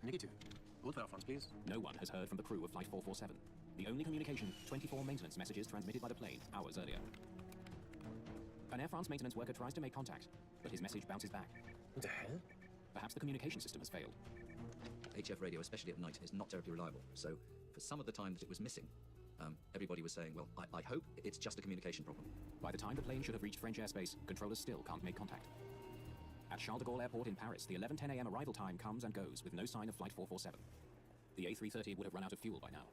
Negative. Hold for France, please. No one has heard from the crew of Flight 447. The only communication, 24 maintenance messages transmitted by the plane hours earlier. An Air France maintenance worker tries to make contact, but his message bounces back. What the hell? Perhaps the communication system has failed. HF radio, especially at night, is not terribly reliable. So for some of the time that it was missing, everybody was saying, well, I hope it's just a communication problem. By the time the plane should have reached French airspace, controllers still can't make contact. At Charles de Gaulle Airport in Paris, the 11:10 a.m. arrival time comes and goes with no sign of Flight 447. The A330 would have run out of fuel by now.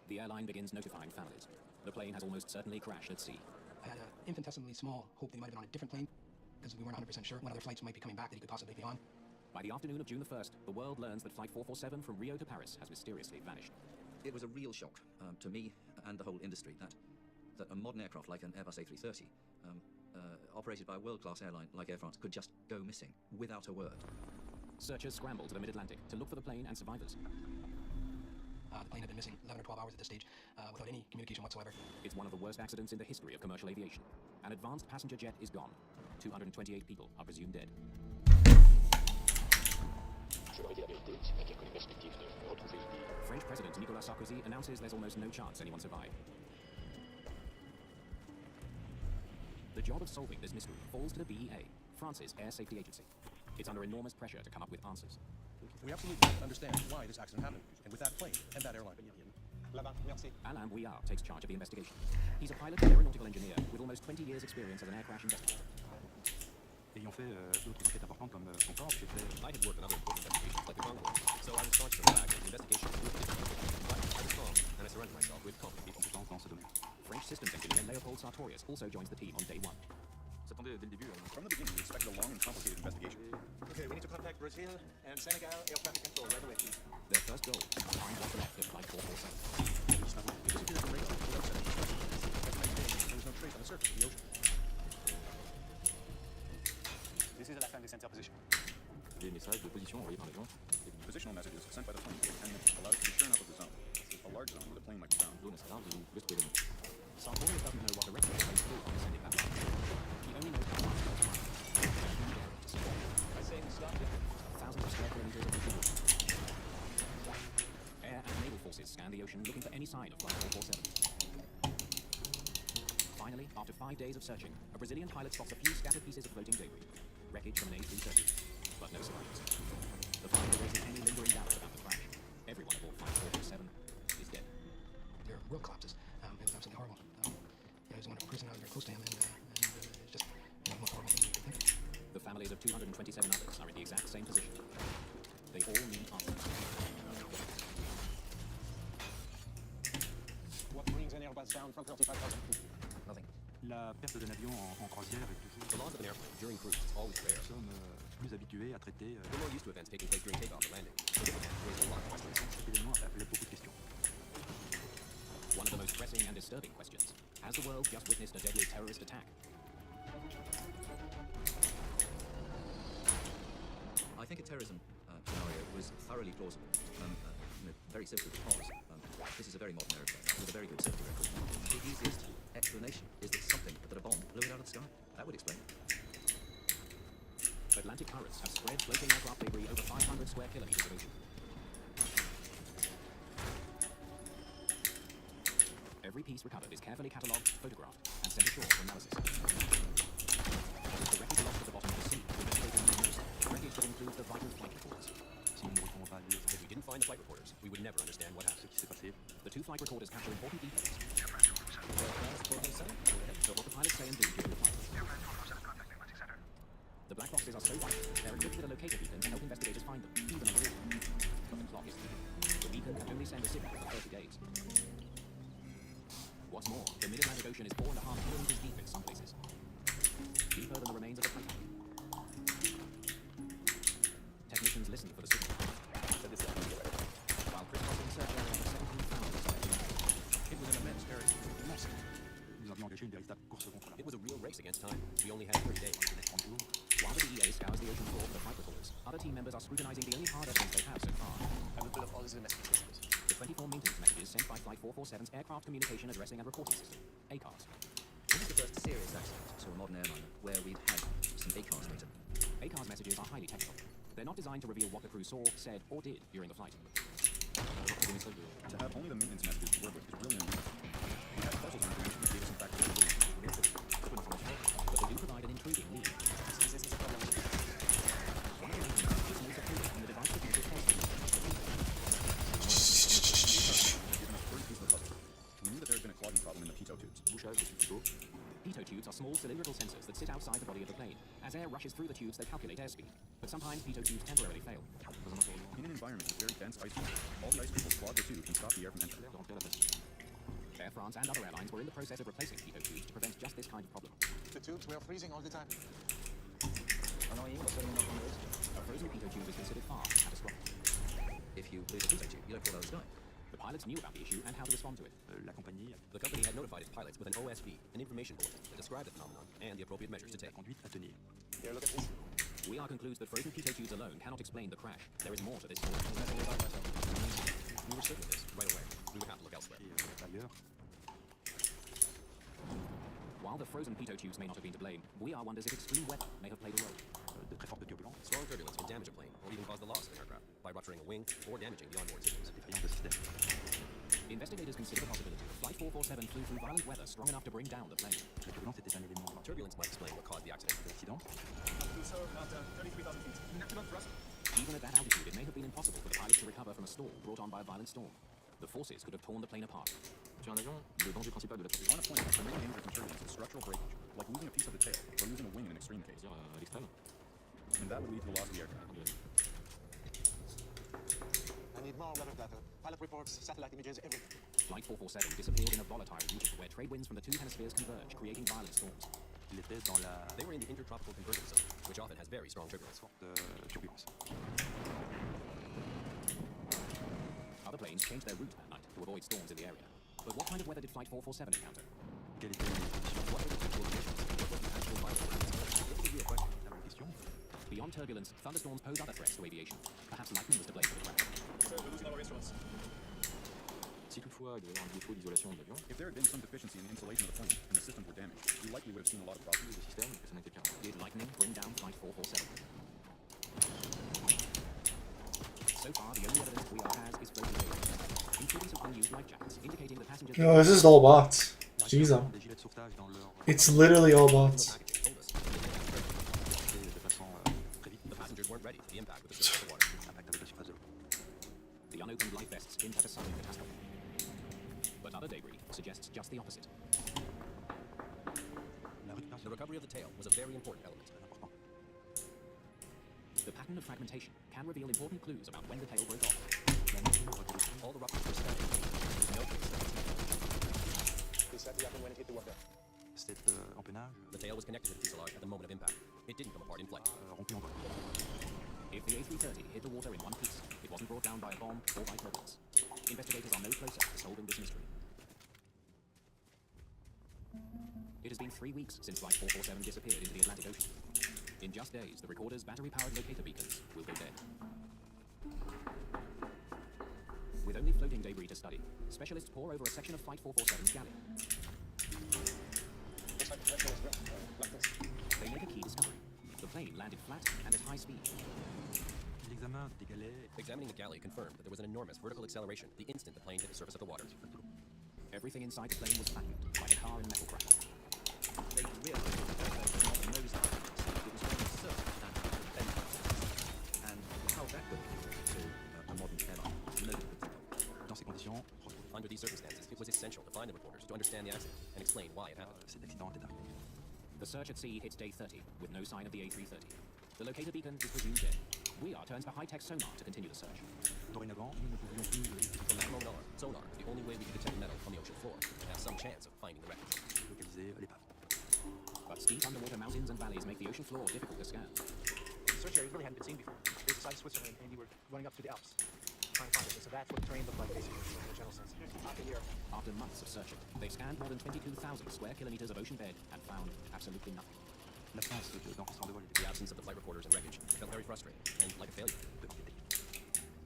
The airline begins notifying families. The plane has almost certainly crashed at sea. I had an infinitesimally small hope that he might have been on a different plane, because we weren't 100% sure when other flights might be coming back that he could possibly be on. By the afternoon of June the 1st, the world learns that Flight 447 from Rio to Paris has mysteriously vanished. It was a real shock to me and the whole industry that a modern aircraft like an Airbus A330, operated by a world-class airline like Air France, could just go missing without a word. Searchers scramble to the mid-Atlantic to look for the plane and survivors. The plane had been missing 11 or 12 hours at this stage, without any communication whatsoever. It's one of the worst accidents in the history of commercial aviation. An advanced passenger jet is gone. 228 people are presumed dead. French President Nicolas Sarkozy announces there's almost no chance anyone survived. The job of solving this mystery falls to the BEA, France's air safety agency. It's under enormous pressure to come up with answers. We absolutely understand why this accident happened, and with that plane and that airline. Alain Bouillard takes charge of the investigation. He's a pilot and aeronautical engineer with almost 20 years' experience as an air crash investigator. Ayant fait d'autres enquêtes importantes comme Concorde, j'ai fait... I had worked on other important investigations, like the Concord, so I was conscious of the fact that the investigation was difficult. But I was calm, and I surrendered myself with confidence. compétence dans ce domaine. French systems engineer Leopold Sartorius also joins the team on day one. S'attendait dès le début. From the beginning, we expected a long and complicated investigation. Okay, we need to contact Brazil and Senegal air traffic control right away. Their first goal, find what's left of Flight 447. It disappeared from radar without setting there was no trace on the surface of the ocean. This is the left-hand center position. Des messages de position envoyés par l'avion. Positional messages sent by the plane within 10 minutes allowed us to be sure enough of the zone. A large zone where the plane might be found. Zone esclave ou west de Sartorius doesn't know what direction the plane's flew on sending that line. He only knows how much goes on. I say we stop it. Thousands of square kilometers of machinery. Air and naval forces scan the ocean looking for any sign of Flight 447. Finally, after 5 days of searching, a Brazilian pilot spots a few scattered pieces of floating debris. Wreckage from an A330, but no survivors. The find erases any lingering doubt about the crash. Everyone aboard Flight 447 is dead. Their world collapses. It was absolutely horrible. He was in a prison out there close to him, and it's just the most horrible thing you could think of. The families of 227 others are in the exact same position. They all need answers. What brings an Airbus down from 35,000 feet? Nothing. La perte d'un avion en croisière est toujours... The loss of an airplane during cruise is always rare. Nous sommes plus habitués à traiter We're more used to events taking place during takeoff or landing. So this event raised a lot of questions. cet événement appelait beaucoup de questions. One of the most pressing and disturbing questions. Has the world just witnessed a deadly terrorist attack? I think a terrorism scenario was thoroughly plausible. Very simply because this is a very modern aircraft with a very good safety record. The easiest explanation is that a bomb blew it out of the sky. That would explain it. Atlantic currents have spread floating aircraft debris over 500 square kilometers of ocean. Every piece recovered is carefully catalogued, photographed, and sent ashore for analysis. The wreckage lost at the bottom of the sea, investigators used wreckage that includes the vital flight reports. Si nous ne retrouvons pas les If we didn't find the flight reporters, we would never understand what happened. ce qui s'est passé, The two flight recorders capture important details. So what the pilots say and do during the flight. The black boxes are so white, they're equipped with a locator beacon to help investigators find them, even underwater. But the clock is ticking. The beacon can only send a signal for 30 days. What's more, the mid-Atlantic Ocean is 4.5 kilometers deep in some places. Deeper than the remains of the Titanic. Technicians listen for the signal. While crisscrossing search area for 17,000 square kilometers. It was an immense area. Massive. nous avions engagé une véritable course contre la It was a real race against time. We only had 30 days. 30 jours. While the DEA scours the ocean floor for the flight recorders, other team members are scrutinizing the only hard evidence they have so far. I will pull up all these domestic systems. The 24 maintenance messages sent by Flight 447's Aircraft Communication Addressing and Reporting System, ACARS. This is the first serious accident to a modern airliner where we've had some ACARS data. ACARS messages are highly technical. They're not designed to reveal what the crew saw, said, or did during the flight. To have only the maintenance messages to work with is really unusual. We had parcels of information that gave us some factual information. But they do provide an intriguing lead. One of the main is laser coding on the device that uses testing. They've given us a first piece of the puzzle. We knew that there had been a clogging problem in the pitot tubes. Pitot tubes are small cylindrical sensors that sit outside the body of the plane. As air rushes through the tubes, they calculate airspeed. But sometimes pitot tubes temporarily fail. In an environment with very dense ice cream, all the ice cream will clog the tube and stop the air from entering. Air France and other airlines were in the process of replacing pitot tubes to prevent just this kind of problem. The tubes were freezing all the time. A frozen pitot tube is considered far catastrophic. If you lose a pitot tube, you don't fall out of the sky. The pilots knew about the issue and how to respond to it. La compagnie The company had notified its pilots with an OSB, an information bulletin that described the phenomenon and the appropriate measures to la take. conduite à tenir. Here, look at this. WeAR concludes that frozen pitot tubes alone cannot explain the crash. There is more to this story. We were certain of this right away. We would have to look elsewhere. Et ailleurs, While the frozen pitot tubes may not have been to blame, WeAR wonders if extreme weather may have played a role. de très fortes turbulences, Strong turbulence can damage a plane or even cause the loss of an aircraft by rupturing a wing or damaging the onboard systems. défaillance de système. Investigators consider the possibility that Flight 447 flew through violent weather strong enough to bring down the plane. La turbulence était un élément Turbulence might explain what caused the accident. d'accident. So, about 33,000 feet. Maximum thrust. Even at that altitude, it may have been impossible for the pilots to recover from a stall brought on by a violent storm. The forces could have torn the plane apart. On a plane, the main danger from turbulence is structural breakage, like losing a piece of the tail or losing a wing in an extreme case. And that would lead to the loss of the aircraft. I need more weather data. Pilot reports, satellite images, everything. Flight 447 disappeared in a volatile region where trade winds from the two hemispheres converge, creating violent storms. Il était dans la They were in the intertropical convergence zone, which often has very strong turbulence. forte turbulence. Other planes changed their route that night to avoid storms in the area. But what kind of weather did Flight 447 encounter? Quelle était la condition? What were the actual conditions? What was the actual violence? It was a real question. La bonne question. Beyond turbulence, thunderstorms pose other threats to aviation. Perhaps lightning was to blame for the crash. So, we're losing our instruments. Si toutefois il y avait un défaut d'isolation de l'avion, If there had been some deficiency in the insulation of the plane and the systems were damaged, we likely would have seen a lot of problems. le système, et ça n'était qu'un. Did lightning bring down Flight 447? So far, the only evidence WeAR has is floating data, including some unused life jackets, indicating that passengers... Yo, this is all bots. Jesus. Des gilets de sauvetage dans leur It's literally all bots. Packaging told us de façon très vite. the passengers weren't ready for the impact with the surface of the water. Impact avec la surface de l'eau. The unopened life vests hint at a sudden catastrophe. But other debris suggests just the opposite. La récupération The recovery of the tail was a very important element. est important. The pattern of fragmentation can reveal important clues about when the tail broke off. All the ruptures were static. No trace of the tail. This had to happen when it hit the water. Cet empennage The tail was connected to the fuselage at the moment of impact. It didn't come apart in flight. rompu en vol. If the A330 hit the water in one piece, it wasn't brought down by a bomb or by turbulence. Investigators are no closer to solving this mystery. It has been 3 weeks since Flight 447 disappeared into the Atlantic Ocean. In just days, the recorder's battery-powered locator beacons will go dead. With only floating debris to study, specialists pore over a section of Flight 447's galley. Looks like the pressure was like this. They make a key discovery. The plane landed flat and at high speed. L'examen des galets Examining the galley confirmed that there was an enormous vertical acceleration the instant the plane hit the surface of the water. Everything inside the plane was flattened, like a car in a metal crash. They realized that the aircraft was not a nosedive. It was going to surf and how that would to a modern airline. Nobody could think of. dans ces conditions, Under these circumstances, it was essential to find the reporters to understand the accident and explain why it happened. cet accident était arrivé. The search at sea hits day 30, with no sign of the A330. The locator beacon is presumed dead. WeAR turns to high-tech sonar to continue the search. Dorénavant, nous ne pouvions plus From that moment on, sonar was the only way we could detect metal on the ocean floor and have some chance of finding the wreckage. localiser l'épave. But steep underwater mountains and valleys make the ocean floor difficult to scan. The search areas really hadn't been seen before. It was the side of Switzerland, and you were running up through the Alps, trying to find it. So that's what the terrain looked like, basically, in a general sense. Half a year. After months of searching, they've scanned more than 22,000 square kilometers of ocean bed and found absolutely nothing. L'absence d'enregistrement de vol était The absence of the flight recorders and wreckage felt very frustrating and like a failure. peu embêté.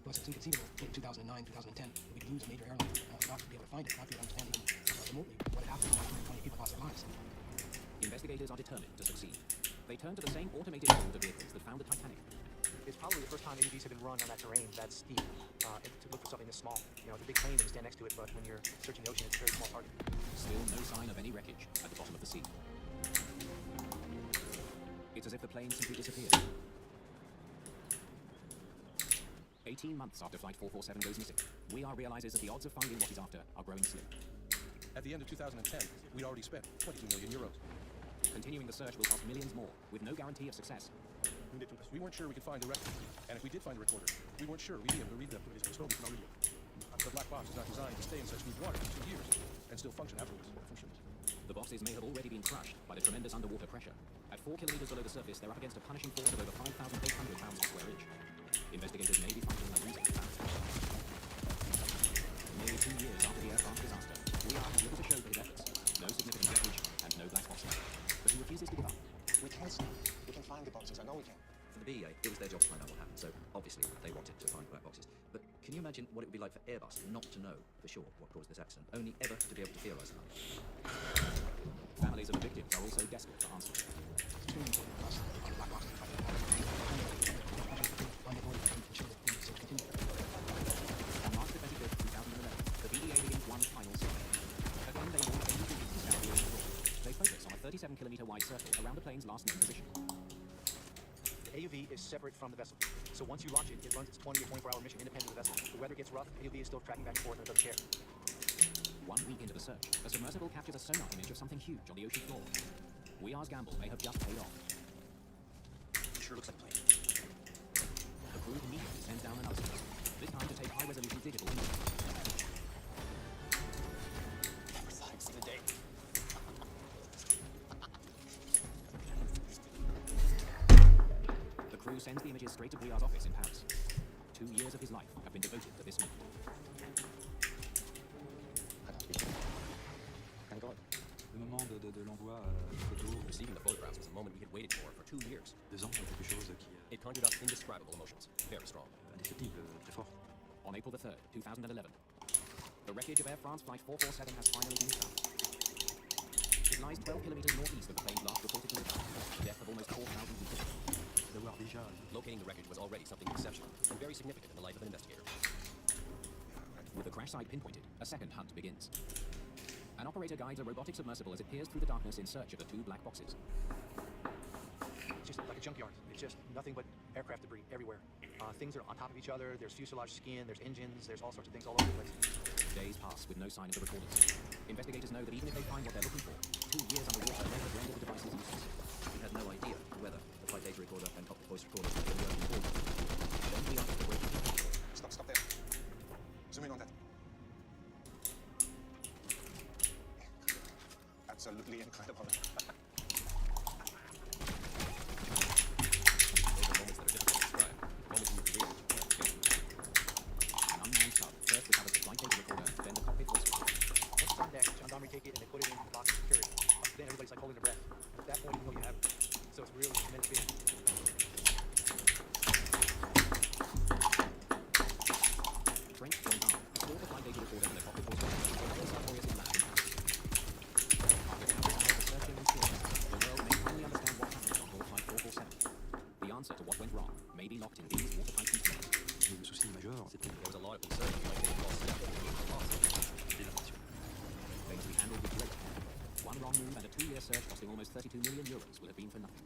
Well, it's inconceivable in 2009, 2010, we could lose a major airline, not to be able to find it, not to be able to understand even remotely what happened, how many people lost their lives. Investigators are determined to succeed. They turn to the same automated underwater vehicles that found the Titanic. it's probably the first time AUVs have been run on that terrain that's steep to look for something this small. You know, it's a big plane when you stand next to it, but when you're searching the ocean, it's a very small target. Still no sign of any wreckage at the bottom of the sea. It's as if the plane simply disappeared. 18 months after Flight 447 goes missing, WeAre realizes that the odds of finding what he's after are growing slim. At the end of 2010, we'd already spent 22 million euros. Continuing the search will cost millions more, with no guarantee of success. We weren't sure we could find the record, and if we did find a recorder, we weren't sure we'd be able to read them. The black box is not designed to stay in such deep water for 2 years and still function afterwards. The boxes may have already been crushed by the tremendous underwater pressure. At 4 kilometers below the surface, they're up against a punishing force of over 5,800 pounds per square inch. Investigators may be finding a reason for that. Nearly 2 years after the aircraft disaster, WeAre has little to show for his efforts. No significant wreckage and no black boxes. But he refuses to give up. We can stop. We can find the boxes. I know we can. For the BEA, it was their job to find out what happened, so obviously they wanted to find black boxes. But can you imagine what it would be like for Airbus not to know for sure what caused this accident, only ever to be able to theorize about it? Families of the victims are also desperate for answers. Extremely important for us to find black boxes and find out. On March 25th, 2011, the BEA begins one final survey. Again, they launch AUVs to scour the ocean floor. They focus on a 37-kilometer wide circle around the plane's last known position. The AUV is separate from the vessel. So once you launch it, it runs its 20 or 24-hour mission independent of the vessel. If the weather gets rough, the AUV is still tracking back and forth and it doesn't care. 1 week into the search, a submersible captures a sonar image of something huge on the ocean floor. WeAre's gamble may have just paid off. It sure looks like a plane. The crew immediately sends down another sonar, this time to take high-resolution digital images. Never thought I'd see the day. The crew sends the images straight to WeAre's office in Paris. 2 years of his life have been devoted to this moment. Thank God. Le moment de l'envoi photo, Receiving the photographs was a moment we had waited for 2 years. 2 ans, quelque chose qui It conjured up indescribable emotions, very strong. indescriptible, très fort. On April the 3rd, 2011, the wreckage of Air France Flight 447 has finally been found. It lies 12 kilometers northeast of the plane's last reported collision, the death of almost 4,000 people. D'avoir déjà Locating the wreckage was already something exceptional and very significant in the life of an investigator. With the crash site pinpointed, a second hunt begins. An operator guides a robotic submersible as it peers through the darkness in search of the 2 black boxes. It's just like a junkyard. It's just nothing but aircraft debris everywhere. Things are on top of each other. There's fuselage skin, there's engines, there's all sorts of things all over the place. Days pass with no sign of the recorders. Investigators know that even if they find what they're looking for, 2 years underwater may have rendered the devices useless. We had no idea whether the flight data recorder and cockpit voice recorder were going to be open forward. Then we asked the breaking. Stop there. Zoom in on that. Absolutely incredible. Those are moments that are difficult to describe. Moments in your career that you can't forget. An unmanned sub first recovers the flight data recorder, then the cockpit voice recorder. Once it's on deck, gendarmerie take it and they put it in the box of security. Then everybody's like holding their breath. At that point, you know you have it. So it's really a tremendous feeling. French gendarmes explored the flight data recorder and the cockpit voice recorder at the Sartorius lab in Paris. After countless hours of searching and steering, the world may finally understand what happened on board Flight 447. The answer to what went wrong may be locked in these watertight containers. le souci majeur, c'était There was a lot of concern that might get lost step and get lost. l'information. Things we handled with great care. One wrong move and a 2-year search costing almost 32 million euros will have been for nothing.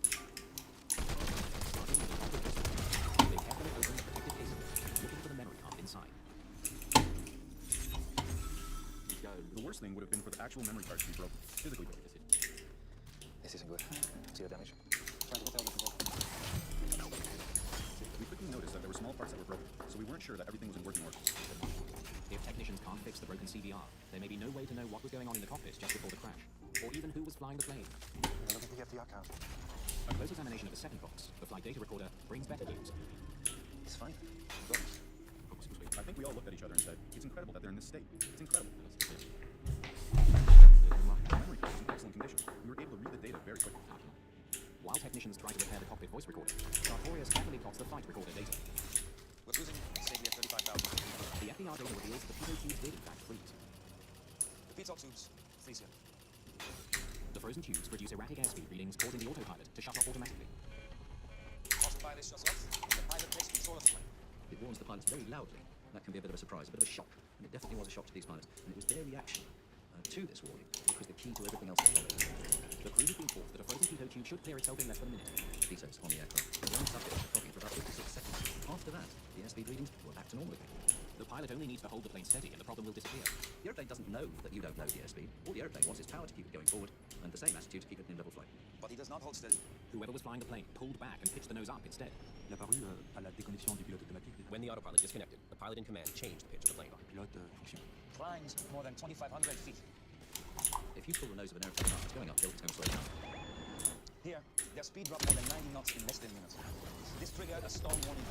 Starting with the cockpit voice recorder, they carefully opened the protective casing, looking for the memory card inside. The worst thing would have been for the actual memory card to be broken, physically broken. This isn't good. See the damage? We quickly noticed that there were small parts that were broken, so we weren't sure that everything was in working order. If technicians can't fix the broken CVR, there may be no way to know what was going on in the cockpit just before the crash, or even who was flying the plane. Look at the FDR count. A close examination of the second box, the flight data recorder, brings better news. It's fine. I think we all looked at each other and said, it's incredible that they're in this state. It's incredible. The memory card is in excellent condition. We were able to read the data very quickly. While technicians try to repair the cockpit voice recorder, Sartorius carefully plots the flight recorder data. We're cruising safely at 35,000. The FDR data reveals that the pitot tubes did in fact freeze. The pitot tubes freeze here. The frozen tubes produce erratic airspeed readings causing the autopilot to shut off automatically. Caused by pilot shuts off, the pilot takes control of the plane. It warns the pilots very loudly. That can be a bit of a surprise, a bit of a shock. And it definitely was a shock to these pilots. And it was their reaction to this warning which was the key to everything else that followed. The crew has been taught that a frozen pitot tube should clear itself in less than a minute. Pitos on the aircraft. The one subject was talking for about 56 seconds. After that, the airspeed readings were back to normal again. The pilot only needs to hold the plane steady and the problem will disappear. The airplane doesn't know that you don't know the airspeed. All the airplane wants is power to keep it going forward, and the same attitude to keep it in level flight. But he does not hold steady. Whoever was flying the plane pulled back and pitched the nose up instead. Il est apparu à la déconnexion du pilote automatique. When the autopilot disconnected, the pilot in command changed the pitch of the plane. Le pilote fonctionne. Climbs more than 2,500 feet. If you pull the nose of an airplane up, it's going uphill, it's going to slow down. Here, their speed dropped more than 90 knots in less than minutes. This triggered a storm warning.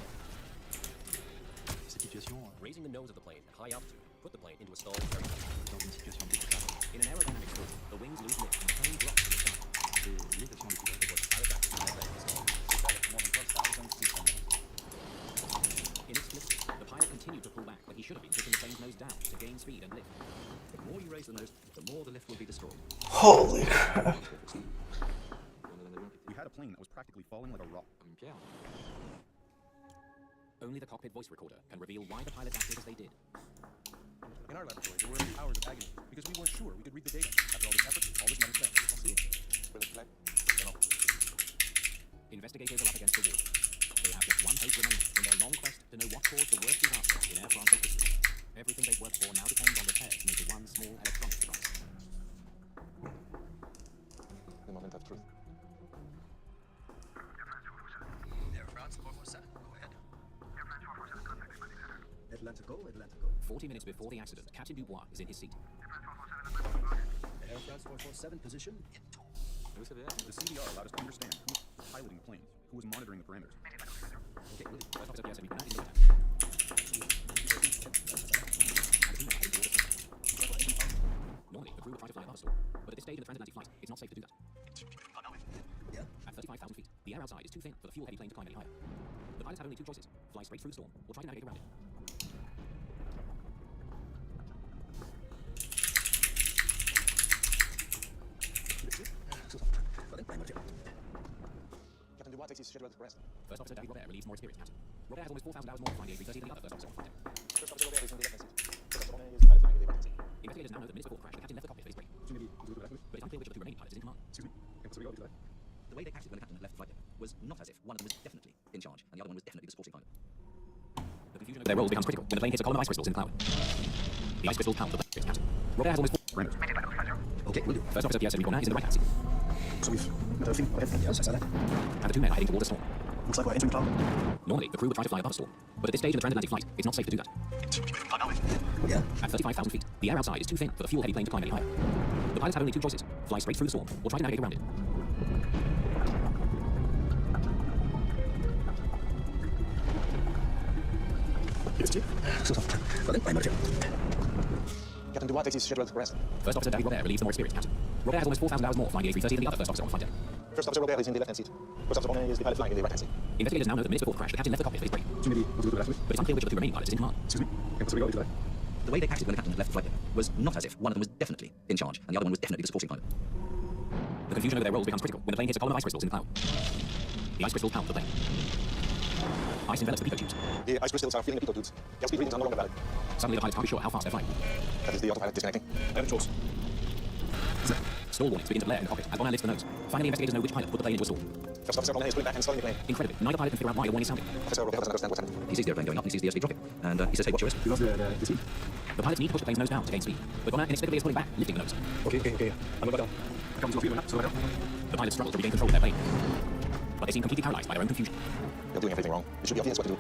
Cette situation, Raising the nose of the plane at high altitude put the plane into a stall very quickly. dans une situation délicate, In an aerodynamic stall, the wings lose lift and the plane drops to the side. c'est l'irritation du pilote. It was the pilot's action that led to the stall. They fell at more than 12,000 feet from it. In its split, the pilot continued to pull back when he should have been pushing the plane's nose down to gain speed and lift. The more you raise the nose, the more the lift will be destroyed. Holy crap. We had a plane that was practically falling like a rock. Comme une pierre. Only the cockpit voice recorder can reveal why the pilots acted as they did. In our laboratory, there were a few hours of agony because we weren't sure we could read the data after all this effort, all this money spent. Investigators are up against the wall. They have just one hope remaining in their long quest to know what caused the worst disaster in Air France's history. Everything they've worked for now depends on repairs made to one small electronic device. The moment of truth. Air France 447, go ahead. Atlanta go, Atlanta go. 40 minutes before the accident, Captain Dubois is in his seat. Air France 447 position. Vous savez, The CDR allowed us to understand who was piloting the plane, who was monitoring the parameters. Okay, first officer Pierre Semiconductor is in contact. Normally, the crew would try to fly above a storm, but at this stage in the transatlantic flight, it's not safe to do that. At 35,000 feet, the air outside is too thin for the fuel-heavy plane to climb any higher. The pilots have only two choices: fly straight through the storm, or try to navigate around it. Captain Dubois takes his scheduled rest. First officer David Robert relieves more experienced captain. Robert has almost 4,000 hours more flying the A330 than the other first officer on flight deck. First officer Robert is in the left hand seat. First officer Romain is pilot flying the left hand seat. Investigators now know that minutes before the crash, the captain left the cockpit for his break. But it's unclear which of the two remaining pilots is in command. The way they acted when the captain had left the flight deck was not as if one of them was definitely in charge and the other one was definitely the supporting pilot. The confusion over their roles becomes critical when the plane hits a column of ice crystals in the cloud. The ice crystals pound the plane, captain. Robert has almost Parameters. Okay, will do. First officer Pierre Semiconductor is in the right-hand seat. So we've got everything. Go ahead. Yes, I saw that. And the two men are heading towards a storm. Looks like we're entering cloud. Normally, the crew would try to fly above a storm, but at this stage in the transatlantic flight, it's not safe to do that. Yeah. At 35,000 feet, the air outside is too thin for the fuel-heavy plane to climb any higher. The pilots have only two choices: fly straight through the storm, or try to navigate around it. Captain Dubois takes his scheduled rest. First officer David Robert relieves the more experienced captain. Robert has almost 4,000 hours more flying the A330 than the other first officer on flight deck. First officer Robert is in the left hand seat. First officer Romain is the pilot flying in the right hand seat. Investigators now know that minutes before the crash, the captain left the cockpit for his break. But it's unclear which of the two remaining pilots is in command. The way they acted when the captain had left the flight deck was not as if one of them was definitely in charge and the other one was definitely the supporting pilot. The confusion over their roles becomes critical when the plane hits a column of ice crystals in the cloud. The ice crystals pound the plane. Ice envelops the pitot tubes. The ice crystals are filling the pitot tubes. The airspeed readings are no longer valid. Suddenly, the pilots can't be sure how fast they're flying. That is the autopilot disconnecting. I have a choice. Stall warnings begin to blare in the cockpit as one air lifts the nose. Finally, investigators know which pilot put the plane into a stall. First officer Romain is pulling back and stalling the plane. Incredibly, neither pilot can figure out why the warning is sounding. Officer Robert doesn't understand what's happening. He sees the airplane going up and he sees the airspeed dropping. And he says, hey, watch your wrist. The pilots need to push the plane's nose down to gain speed, but Bonner inexplicably is pulling back, lifting the nose. Okay. I'm going back down. The pilots struggle to regain control of their plane, but they seem completely paralyzed by their own confusion. You're doing everything wrong. It should be obvious what to do.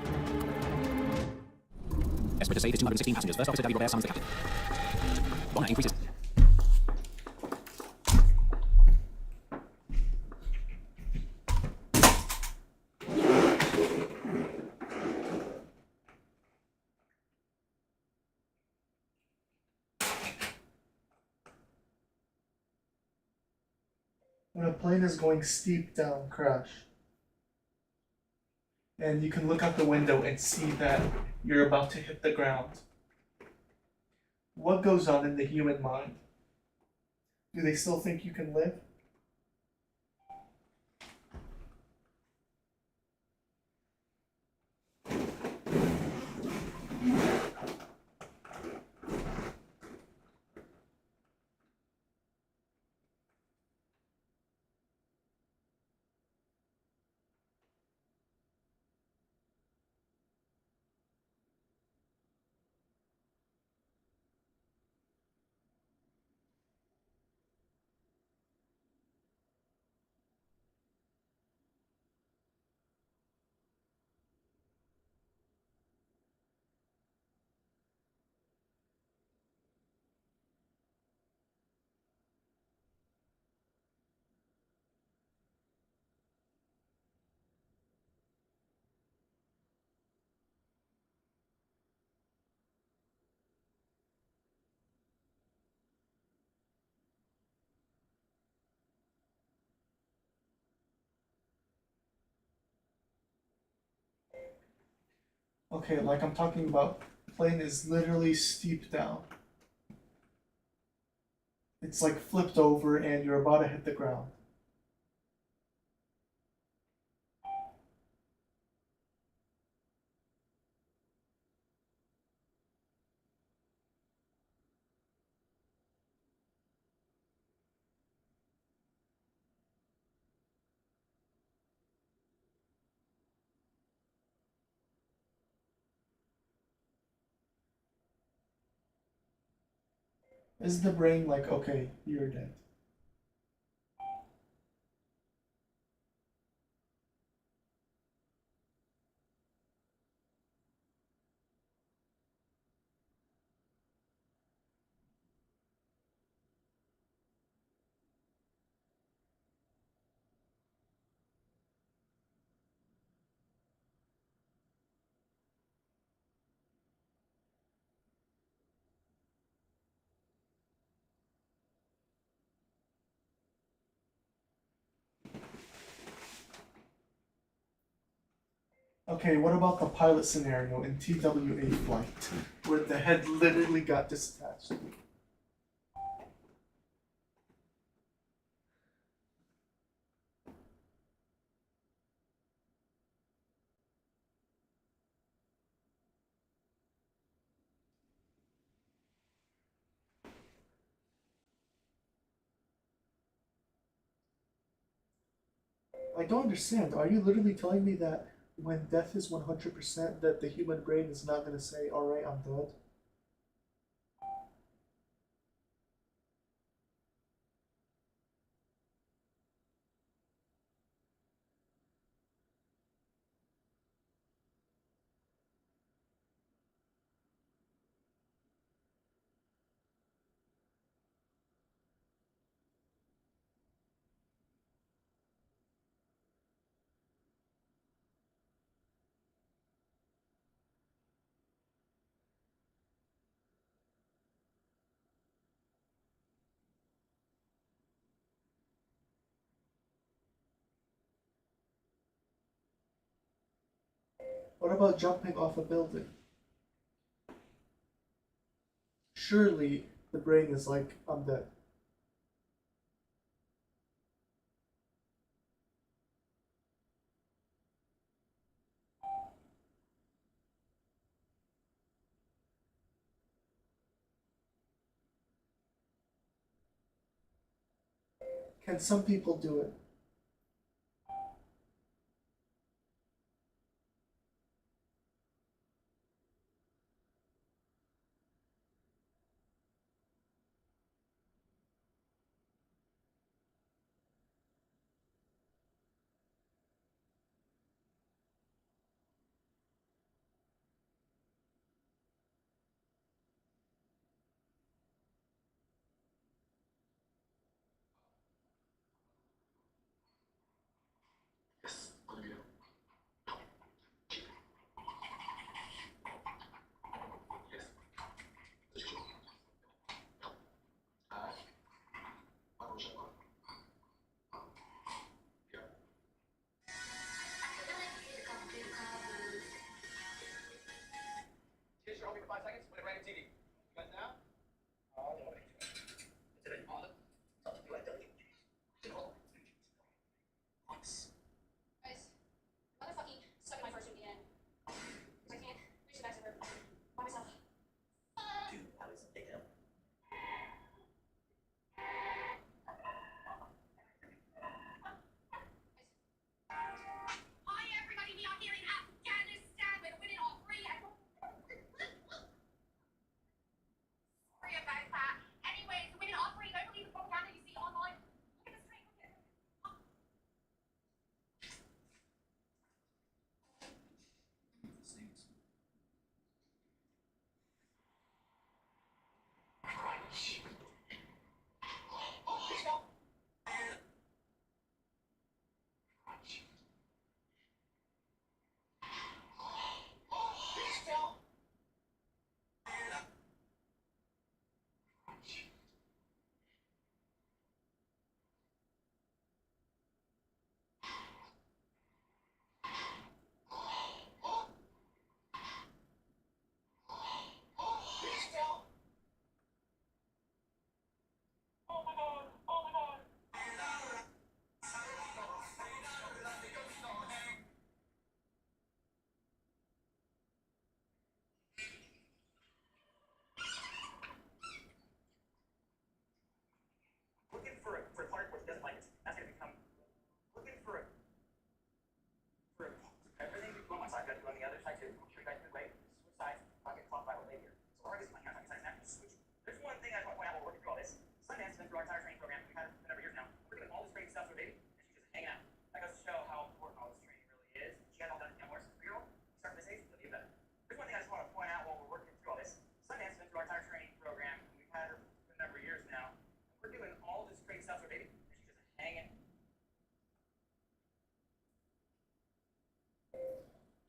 Desperate to save his 216 passengers, first officer David Robert summons the captain. Bonner increases. When a plane is going steep down crash, and you can look out the window and see that you're about to hit the ground, what goes on in the human mind? Do they still think you can live? Okay, like I'm talking about, plane is literally steep down. It's like flipped over and you're about to hit the ground. Is the brain like, okay, you're dead? Okay, what about the pilot scenario in TWA flight, where the head literally got disattached? I don't understand. Are you literally telling me that when death is 100%, that the human brain is not going to say, alright, I'm dead? What about jumping off a building? Surely the brain is like, I'm dead. Can some people do it?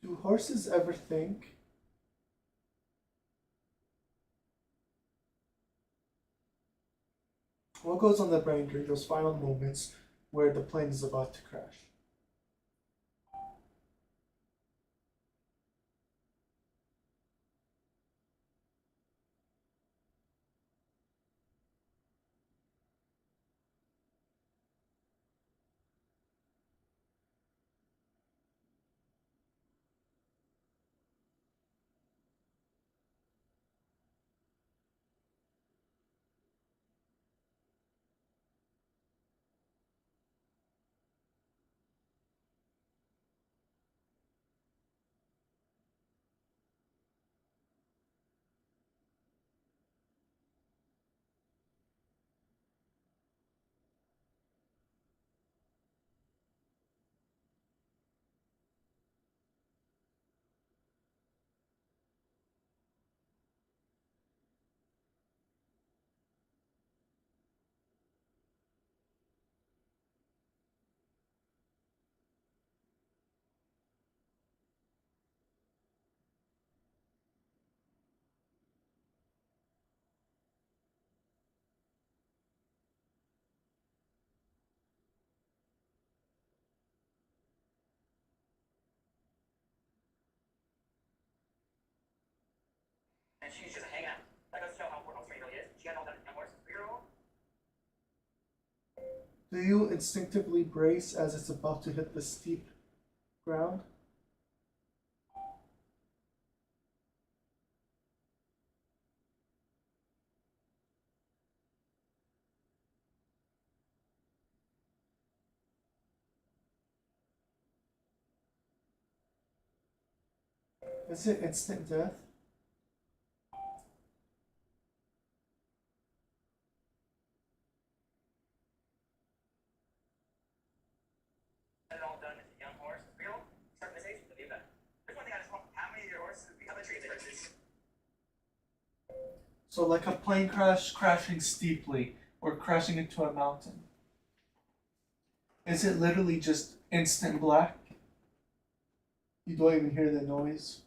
Do horses ever think? What goes on the brain during those final moments where the plane is about to crash? And she's just hanging out. That goes to show how straight it really is. She had all that young horse. 3-year-old. Do you instinctively brace as it's about to hit the steep ground? Is it instant death? Had it all done as a young horse. 3-year-old. Start this age, it'll be better. There's one thing I just want. How many of your horses become a tree versus? So like a plane crash crashing steeply or crashing into a mountain. Is it literally just instant black? You don't even hear the noise.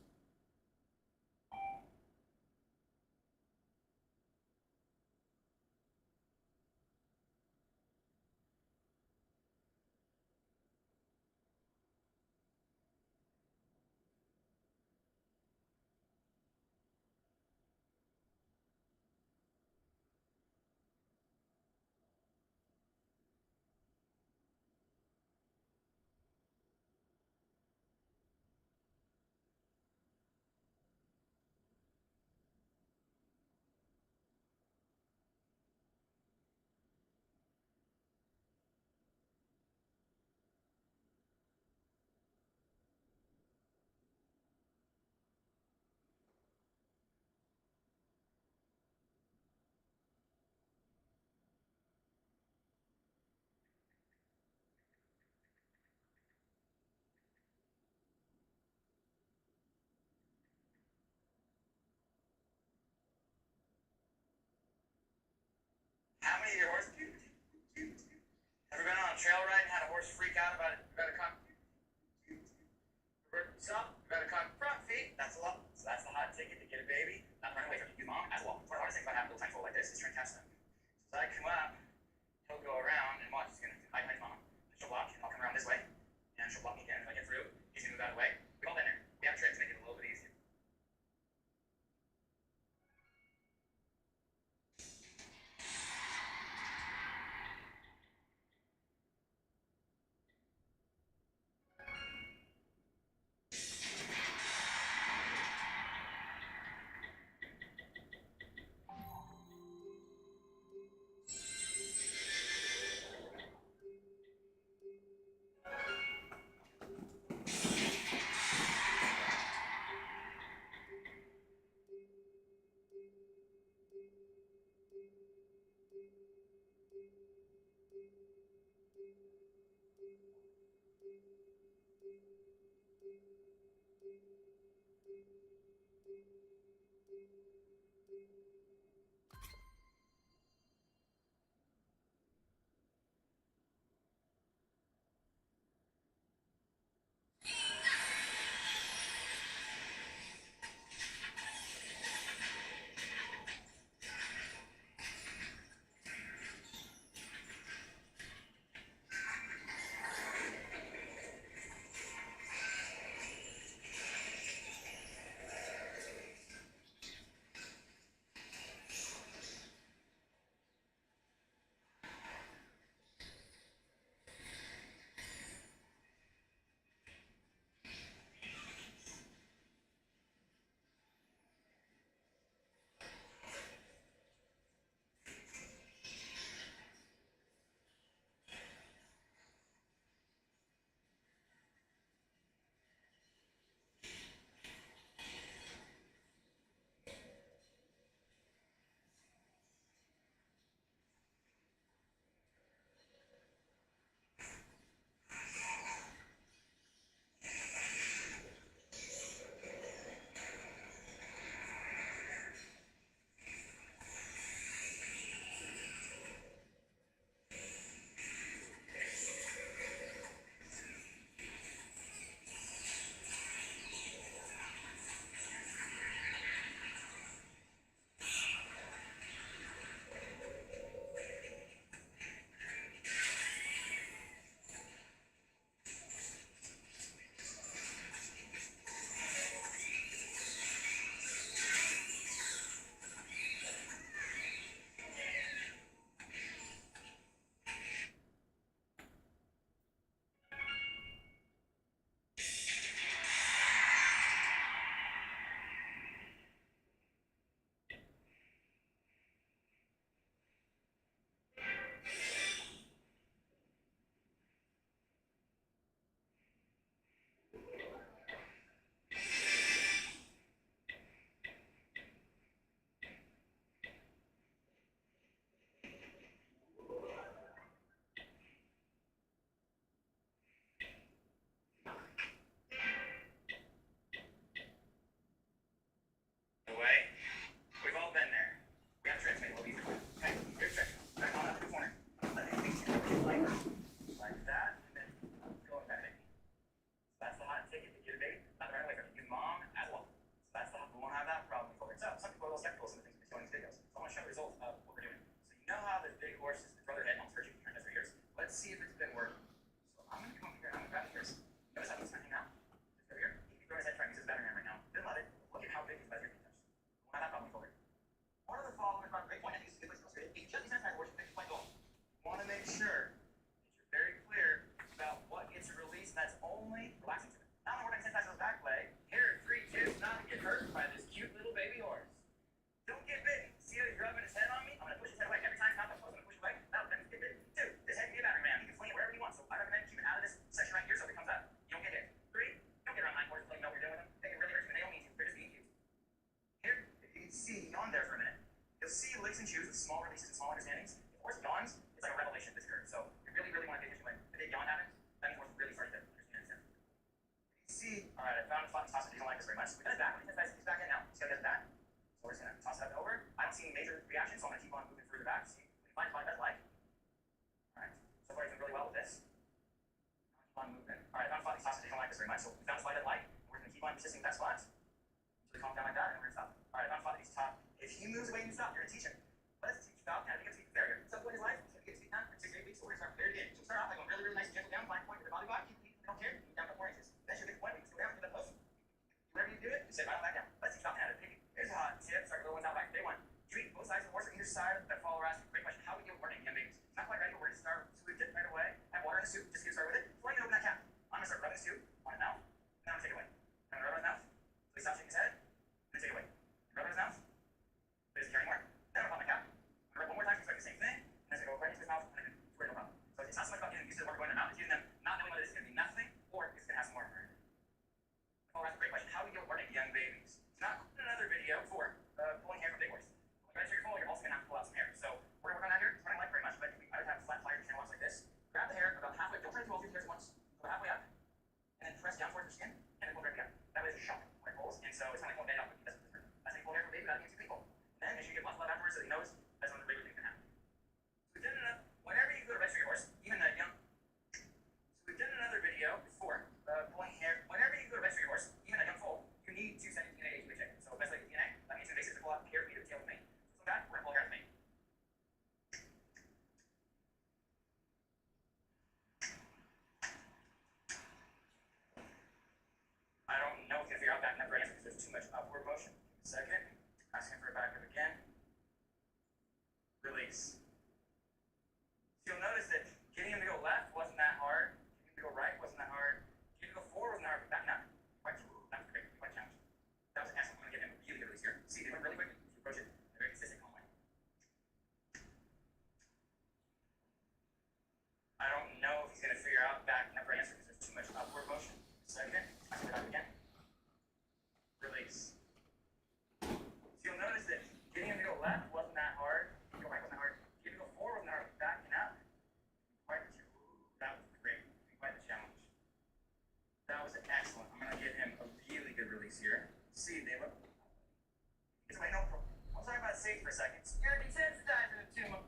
How many of your horses? Ever been on a trail ride and had a horse freak out about it? You better come. Stop. You better come front feet. That's a lot. So that's the hot ticket to get a baby. Not run away from you, mom. As well. One of the hardest things about having a little tiny foal like this is trying to catch them. So I come up, he'll go around and watch. He's gonna hide my mom. She'll block, and I'll come around this way, and she'll block me again. If I get through, he's gonna move out of the way. We've all been there. We have tricks to make it a little bit easier. ticket to get a baby, not to run away from it. Your mom as well. So that's the we won't have that problem forward. So some people are a little skeptical of some of the things we're showing in these videos. So I want to show the results of what we're doing. So you know how the big horses that throw their head on searching for for years. Let's see if it's been working. So I'm gonna come here and I'm gonna grab yours. Notice how he's hunting now. Just go here. He can throw his head trying to use his battery right now. Didn't let it. Look at how big his battery can touch. We won't have that problem forward. One of the following about great point, I think this is a good place to illustrate it. If you just these horse, you point goal. You want to make sure that you're very clear about what gets released, and that's only relaxing to it. Not only working 10 times on his back leg. Here, 3 tips not to get hurt by this cute little baby horse. Don't get bitten. See how he's rubbing his head on me? I'm gonna push his head away. Every time I'm supposed to push away, that'll let me get bitten. 2, this head can get battery man. He can fling it wherever he wants. So I recommend keep it out of this section right here so if it comes out, you don't get hit. 3, don't get around 9 horses until you know what you're doing with them. They can really hurt you and they don't mean to. They're just being cute. Here, if you can see on there for a minute, you'll see licks and chews with small releases and small understandings. If horse yawns, it's like a revelation this occurs. So you really, really want to pay attention when the big yawn happens. That means horse really started to understand it. See, all right, I found a spot in toss it. You don't like this very much. So we got his back. When he's back in now. He's gonna get his back. So we're just gonna toss it up and over. I don't see any major reaction, so I'm gonna keep on moving further back. See, we can find a spot that's like. All right, so far he's doing really well with this. Keep on moving. All right, I found a spot in toss it. You don't like this very much, so we found a spot that like. We're gonna keep on persisting with that spot until he calms down like that, and we're gonna stop. All right, I found a spot that he's top. If he moves away and you stop, you're gonna teach him. Let's teach about how to get speed barrier. Some point in his life, he's gonna get speed down for 6 to 8 weeks. So we're gonna start from there again. So we start off like going really, really nice, gentle down, fine point with the body block. Keep leading, we don't care. Move down to 4 inches. That's your big point. We can go down to the post. Wherever you do it, you sit right on back down. Let's teach about how to pick it. Here's a hot tip. Start with the little ones out back. Day 1. Treat both sides of the horse on either side that follow around. Great question. How do we get warning, young babies? It's not quite ready. We're going to start with it right away. Have water in the soup. Just get started with it. Before you open that cap, I'm going to start rubbing the soup on his mouth. And then I'm going to take it away. I'm going to rub on his mouth. So he stops shaking his head. Then take it away. Rub on his mouth. But he's carrying more. Then I'm going to pop my cap. I'm going to rub one more time. So it's like the same thing. And then it's going to go right into his mouth. And then squirt, no problem. So it's not so much about getting used to the water going in their mouth. It's getting them not knowing whether it's going to be nothing or it's going to have some more. Oh, that's a great question. How do we get warning young babies? It's not another video for pulling hair from big horse. When you full, you're also going to have to pull out some hair. So we're going to work on that here. It's not like very much, but I would have flat pliers and watch like this. Grab the hair about halfway. Don't try to do all 3 hairs at once. Go halfway up. And then press down towards your skin. And then pull directly up. That way it's a shock when it pulls. And so it's kind of like pulling band out. That's how you pull hair from baby without getting too painful. And then make sure you get lots of love afterwards so that he knows that's when the regular thing can happen. So we've done enough. Whenever you go to register your horse, even the young. So we've done another video before pulling hair. Whenever you go to register your horse, even a young foal, you need to send DNA to check. So best way to DNA, that means invasive to pull out hair from either tail with me. So that we're gonna pull hair with me. I don't know if you can figure out back up right now because there's too much upward motion. Give me a second. Asking for a back up again. Release. So you'll notice that getting him to go left wasn't that hard. Getting him to go right wasn't that hard. Getting him to go forward wasn't that hard. But backing up. That was great. Quite challenging. That was excellent. I'm going to get him a really good release here. See, they went really quickly. If you approach it in a very consistent, calm way. I don't know if he's going to figure out backing up right answer because there's too much upward motion. Second, I can back again. Release. So you'll notice that getting him to go left wasn't that hard. Getting him to go right wasn't that hard. Getting him to go forward wasn't that hard. Backing up. That was great. Quite the challenge. That was excellent. I'm going to get him a really good release here. See, they look. It's like, no problem. I'll talk about safety for a second. So you're desensitized to the tumor.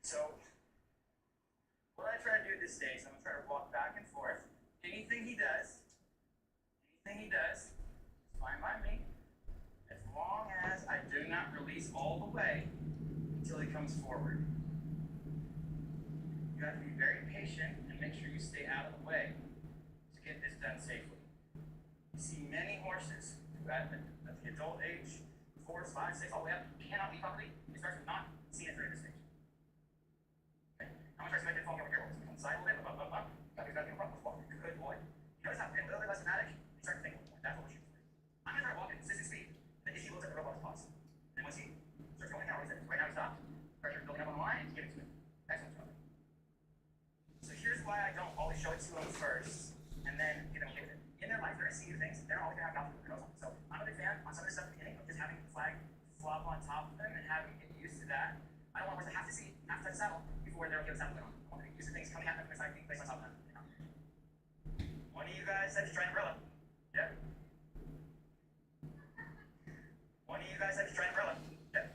So, what I try to do at this stage, I'm going to try to walk back and forth. Anything he does is fine by me, as long as I do not release all the way until he comes forward. You have to be very patient and make sure you stay out of the way to get this done safely. You see many horses who at the adult age, 4, 5, 6, all the way up, cannot leap properly. It starts with not seeing it through this stage. Okay? I'm going to try to make it fall over here. So come side a little bit, up. Got to get up, walk. Good boy. You notice how a little bit less dramatic? You start to think, that's what we're shooting for. I'm going to try to walk at consistent speed. And if he looks at the robot's pause. And once he starts going down, right now he stopped. Pressure building up on the line, and getting to it. Excellent job. So here's why I don't always show it to them first, and then get them okay with it. In their life, they're going to see new things. They're always going to have nothing to know something. So I'm a big fan on some of this stuff at the beginning of just having the flag flop on top of them and having them get used to that. I don't want horses to have to see, have to touch the saddle before they're okay with the saddle going on. I want them to get used to things coming at them from the side, being placed on top of them. One of you guys said to try an umbrella. Yep. One of you guys said to try an umbrella. Yep.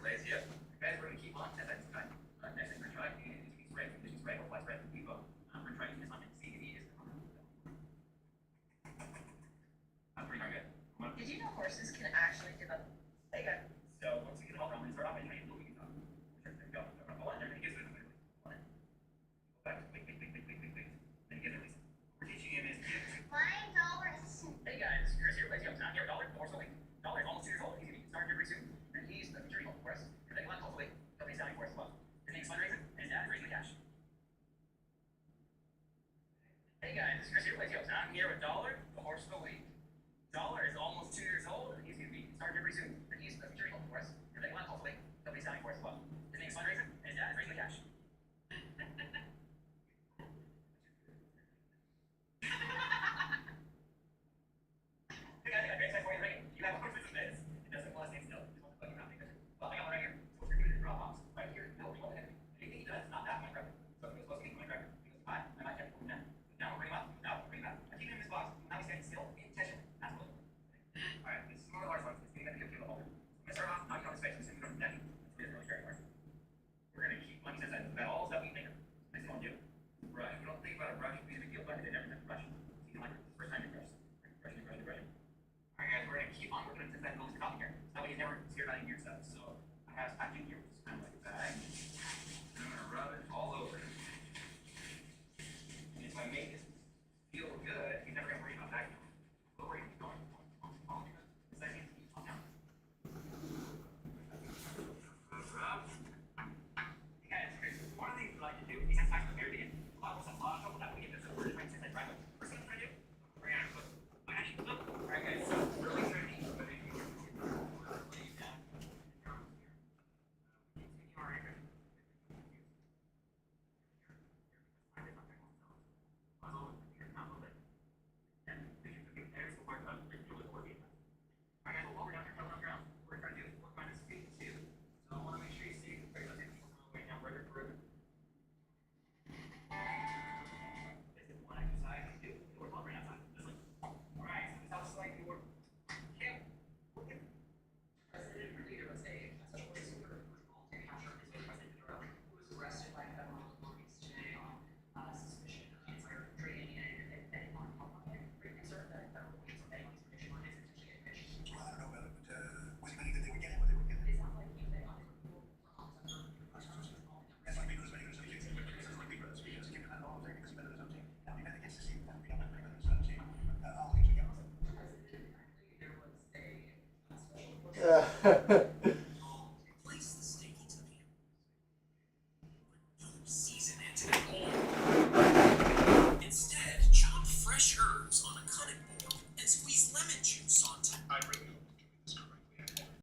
lazy. Yeah. Guys, we're gonna keep on at that time. Next thing we're gonna try is spread. Condition spread or fly spread. We're gonna try this on CDD is. That's pretty darn good. Did you know horses can actually develop? Hey guys. So once we get all done, we start off by trying to do we can talk. Sure, there we go. Hold on, everybody gets it. Hold on. Go back. Wait. Then you get it, Lisa. What we're teaching him is. Flying dollars. Hey guys, Chris here, lazy. I'm not here. $1 more so late. $1 is almost 2 years old. He's gonna be starting here pretty soon. And he's the future home for us. You're taking a lot of calls away. Company's selling for us as well. His name's fundraising, and his dad is raising the cash. Hey guys, Chris here, lazy. I'm here with $1, the horse of the week. $1 is almost 2 years old, and he's gonna be starting here pretty soon. And he's the future home for us. You're taking a lot of calls away. Company's selling for us as well. His name's fundraising, and his dad is raising the cash. Hey guys, I got a great side for you, Ray. You have a horse with this. It doesn't want to stay still. It just wants to bug you around. Well, I got one right here. So we're doing it drop offs right here. No, we want to hit. Anything he does, not that my grabber. So if he was supposed to be my grabber, he goes, hi, I might have to put him down. Now we'll bring him up. Now we'll bring him up. I keep him in this box. Now he's standing still. In tension. That's what. Alright, this is one of the hardest ones. It's going to be a hold. I'm going to start off knocking on his face. I'm going to neck. It's really very hard. We're going to keep, like he says, that all that we make him. Next one, do. Brush. We don't think about a brush. We need to feel like they never brush. So you know, like the first time you brush. Brushing. Alright guys, we're gonna keep on working until that goes copy here. That way he's never scared about any weird stuff. So I have his packing here, which is kind of like a bag. And I'm gonna rub it all over. And if I make it feel good, you're never gonna worry about that. Don't worry, keep going. Because that means keep on down. Rub. Hey guys, one of the things we like to do is sometimes the very beginning. A lot of trouble that we get this over. Right, since I drive it. First thing I'm trying to do, we're gonna put. Alright guys, so really trying to be